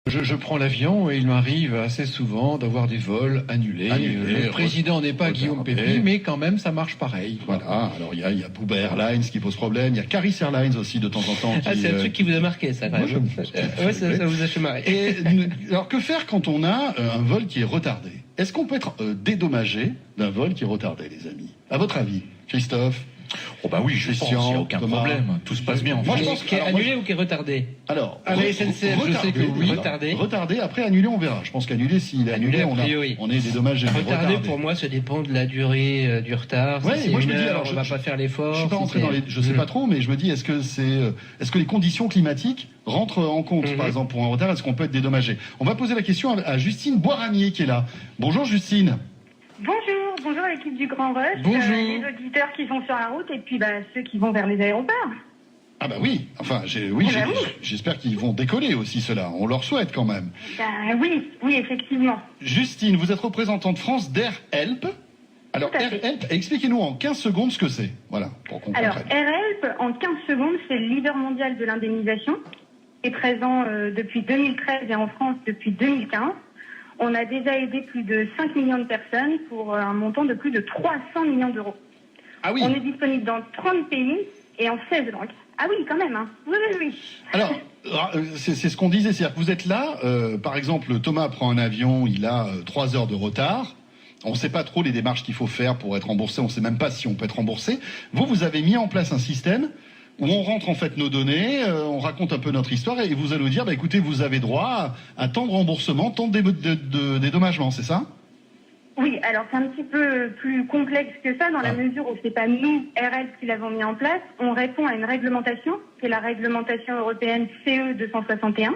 Je prends l'avion et il m'arrive assez souvent d'avoir des vols annulés. Le président n'est pas Guillaume Pépi, mais quand même ça marche pareil. Voilà, alors il y a Booba Airlines qui pose problème, il y a Caris Airlines aussi de temps en temps. C'est un truc qui vous a marqué ça quand même. Ça vous a fait marrer. Et, alors que faire quand on a un vol qui est retardé? Est-ce qu'on peut être dédommagé d'un vol qui est retardé, les amis? À votre avis, Christophe? Oh bah oui, je pense, il n'y a aucun problème. Tout se passe bien. Moi, je pense qu'il est annulé ou qu'il est retardé. Alors, à la SNCF, je sais que oui. Retardé, après annulé, on verra. Je pense qu'annulé, s'il est annulé, on est dédommagé. Retardé, pour moi, ça dépend de la durée du retard. Ouais, si moi, je me dis, heure, alors, on va pas faire l'effort. Je suis pas rentré dans les, je sais pas trop, mais je me dis, est-ce que les conditions climatiques rentrent en compte, par exemple, pour un retard, est-ce qu'on peut être dédommagé? On va poser la question à Justine Boiranier, qui est là. Bonjour, Justine. Bonjour l'équipe du Grand Rush, Bonjour. les auditeurs qui sont sur la route et puis ceux qui vont vers les aéroports. Ah bah oui, enfin j'espère qu'ils vont décoller aussi ceux-là, on leur souhaite quand même. Oui, effectivement. Justine, vous êtes représentante France d'Air Help. Alors Air Help, expliquez-nous en 15 secondes ce que c'est, voilà, pour qu'on comprenne. Alors Air Help, en 15 secondes, c'est le leader mondial de l'indemnisation, qui est présent depuis 2013 et en France depuis 2015. On a déjà aidé plus de 5 millions de personnes pour un montant de plus de 300 millions d'euros. Ah oui. On est disponible dans 30 pays et en 16 langues. Ah oui, quand même, hein. Oui. Alors, c'est ce qu'on disait, c'est-à-dire que vous êtes là, par exemple, Thomas prend un avion, il a 3 heures de retard. On ne sait pas trop les démarches qu'il faut faire pour être remboursé, on ne sait même pas si on peut être remboursé. Vous avez mis en place un système où on rentre en fait nos données, on raconte un peu notre histoire et vous allez nous dire, bah, écoutez, vous avez droit à tant de remboursements, tant de dédommagements, c'est ça? Oui, alors c'est un petit peu plus complexe que ça dans la mesure où c'est pas nous, RL, qui l'avons mis en place. On répond à une réglementation, qui est la réglementation européenne CE 261.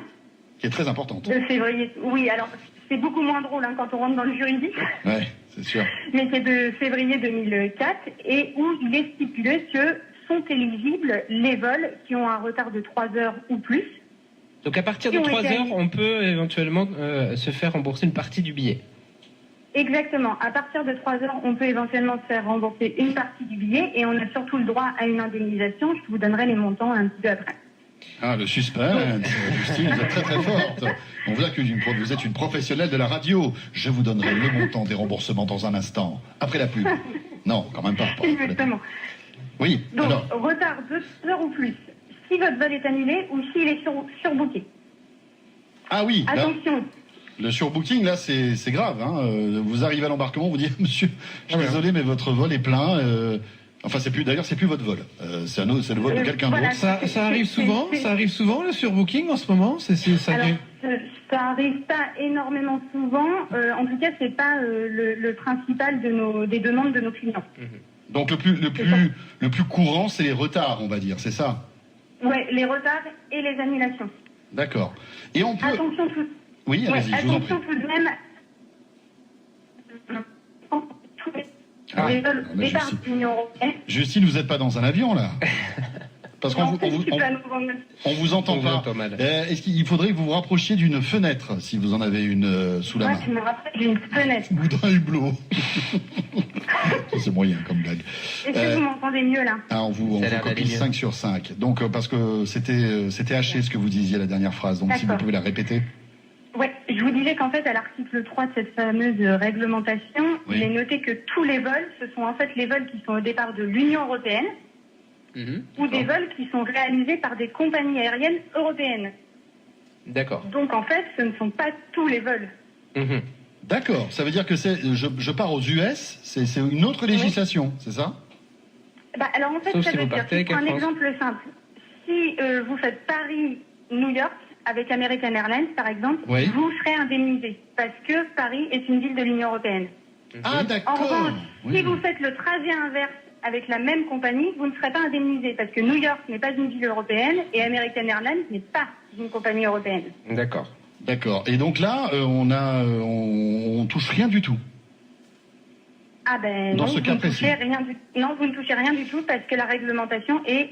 Qui est très importante. De février. Oui, alors c'est beaucoup moins drôle quand on rentre dans le juridique. Ouais, c'est sûr. Mais c'est de février 2004 et où il est stipulé que sont éligibles les vols qui ont un retard de 3 heures ou plus. Donc à partir de 3 heures, on peut éventuellement se faire rembourser une partie du billet. Exactement. À partir de 3 heures, on peut éventuellement se faire rembourser une partie du billet et on a surtout le droit à une indemnisation. Je vous donnerai les montants un petit peu après. Ah, le suspense. Justine, vous êtes très très forte. On voit que vous êtes une professionnelle de la radio. Je vous donnerai le montant des remboursements dans un instant. Après la pub. Non, quand même pas. Exactement. Oui. Donc, alors. Retard 2 heures ou plus. Si votre vol est annulé ou s'il est surbooké. Ah oui. Attention. Là, le surbooking, là, c'est grave. Hein. Vous arrivez à l'embarquement, vous dites, monsieur, je suis désolé, mais votre vol est plein. Enfin, c'est plus votre vol. C'est le vol de quelqu'un d'autre. Ça arrive souvent. Ça arrive souvent le surbooking en ce moment. Ça arrive pas énormément souvent. En tout cas, c'est pas le principal des demandes de nos clients. Donc le plus courant, c'est les retards, on va dire, c'est ça? Ouais, les retards et les annulations. D'accord. Et on peut. Attention tout. Oui, allez-y, je vous en prie. Attention tout de même. Justine, vous n'êtes pas dans un avion là? Parce qu'on vous entend pas. Est-ce qu'il faudrait que vous vous rapprochiez d'une fenêtre, si vous en avez une sous la main? Je me rapproche d'une fenêtre. Ou d'un hublot. C'est moyen comme blague. Est-ce que vous m'entendez mieux là? On vous copie 5 sur 5. Donc, parce que c'était haché ce que vous disiez la dernière phrase. Donc, si vous pouvez la répéter. Oui, je vous disais qu'en fait, à l'article 3 de cette fameuse réglementation, il est noté que tous les vols, ce sont en fait les vols qui sont au départ de l'Union européenne ou des vols qui sont réalisés par des compagnies aériennes européennes. D'accord. Donc en fait, ce ne sont pas tous les vols. D'accord, ça veut dire que je pars aux US, c'est une autre législation, c'est ça? Alors en fait, ça veut dire, je prends un exemple simple. Si vous faites Paris-New York, avec American Airlines, par exemple, vous serez indemnisé parce que Paris est une ville de l'Union européenne. Ah, d'accord. En revanche, si vous faites le trajet inverse avec la même compagnie, vous ne serez pas indemnisé parce que New York n'est pas une ville européenne et American Airlines n'est pas une compagnie européenne. D'accord. D'accord. Et donc là, on touche rien du tout. Ah ben dans non, ce cas précis. Non, vous ne touchez rien du tout parce que la réglementation est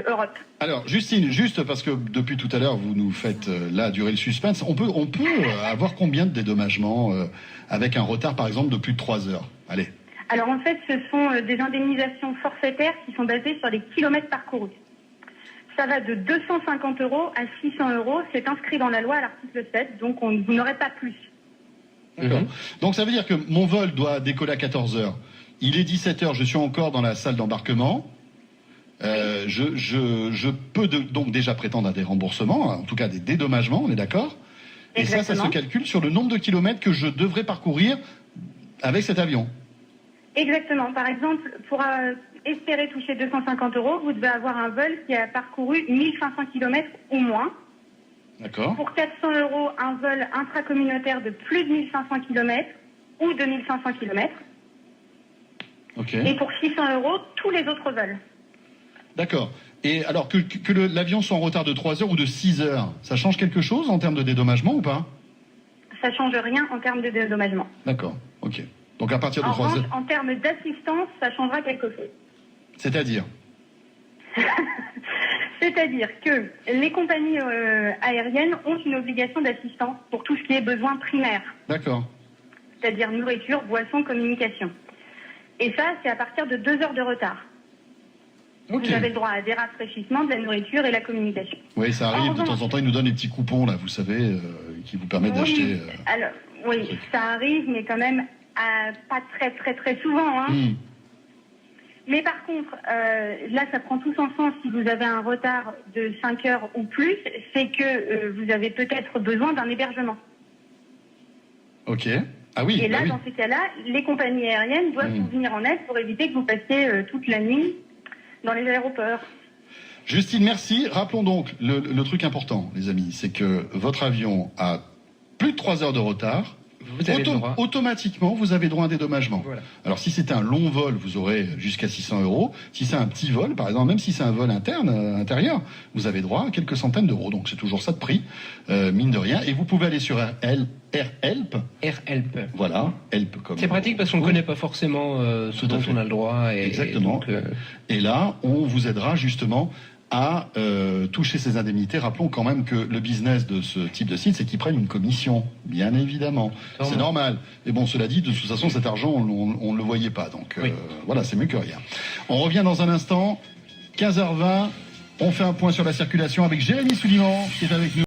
Europe. Alors, Justine, juste parce que depuis tout à l'heure, vous nous faites là durer le suspense, on peut avoir combien de dédommagements avec un retard, par exemple, de plus de 3 heures? Allez. Alors en fait, ce sont des indemnisations forfaitaires qui sont basées sur les kilomètres parcourus. Ça va de 250 € à 600 €. C'est inscrit dans la loi à l'article 7, donc vous n'aurez pas plus. D'accord. Donc ça veut dire que mon vol doit décoller à 14 h. Il est 17 h, je suis encore dans la salle d'embarquement. Je peux donc déjà prétendre à des remboursements, en tout cas des dédommagements, on est d'accord? Et ça se calcule sur le nombre de kilomètres que je devrais parcourir avec cet avion. Exactement. Par exemple, pour espérer toucher 250 €, vous devez avoir un vol qui a parcouru 1500 km ou moins. D'accord. Pour 400 €, un vol intracommunautaire de plus de 1500 km ou de 1500 km. Ok. Et pour 600 €, tous les autres vols. D'accord. Et alors que l'avion soit en retard de 3 heures ou de 6 heures, ça change quelque chose en termes de dédommagement ou pas? Ça change rien en termes de dédommagement. D'accord, ok. Donc à partir de 3 heures... En termes d'assistance, ça changera quelque chose. C'est-à-dire? C'est-à-dire que les compagnies aériennes ont une obligation d'assistance pour tout ce qui est besoin primaire. D'accord. C'est-à-dire nourriture, boisson, communication. Et ça, c'est à partir de 2 heures de retard. Okay. Vous avez le droit à des rafraîchissements, de la nourriture et la communication. Oui, ça arrive. De temps en temps, ils nous donnent des petits coupons, là, vous savez, qui vous permettent d'acheter... Alors, oui, ça arrive, mais quand même pas très souvent. Hein. Mais par contre, là, ça prend tout son sens si vous avez un retard de 5 heures ou plus, c'est que vous avez peut-être besoin d'un hébergement. Ok. Ah oui. Et là, dans ces cas-là, les compagnies aériennes doivent vous venir en aide pour éviter que vous passiez toute la nuit dans les aéroports. Justine, merci. Rappelons donc le truc important, les amis, c'est que votre avion a plus de 3 heures de retard. Vous avez droit. Automatiquement, vous avez droit à un dédommagement. Voilà. Alors, si c'est un long vol, vous aurez jusqu'à 600 €. Si c'est un petit vol, par exemple, même si c'est un vol intérieur, vous avez droit à quelques centaines d'euros. Donc, c'est toujours ça de prix, mine de rien. Et vous pouvez aller sur AirHelp. AirHelp. Voilà, Help comme... C'est pratique parce qu'on ne connaît pas forcément ce dont on a le droit. Exactement. Et là, on vous aidera justement à toucher ces indemnités. Rappelons quand même que le business de ce type de site, c'est qu'ils prennent une commission, bien évidemment. C'est normal. Et bon, cela dit, de toute façon, cet argent, on ne le voyait pas. Donc voilà, c'est mieux que rien. On revient dans un instant, 15 h 20. On fait un point sur la circulation avec Jérémy Souliman, qui est avec nous.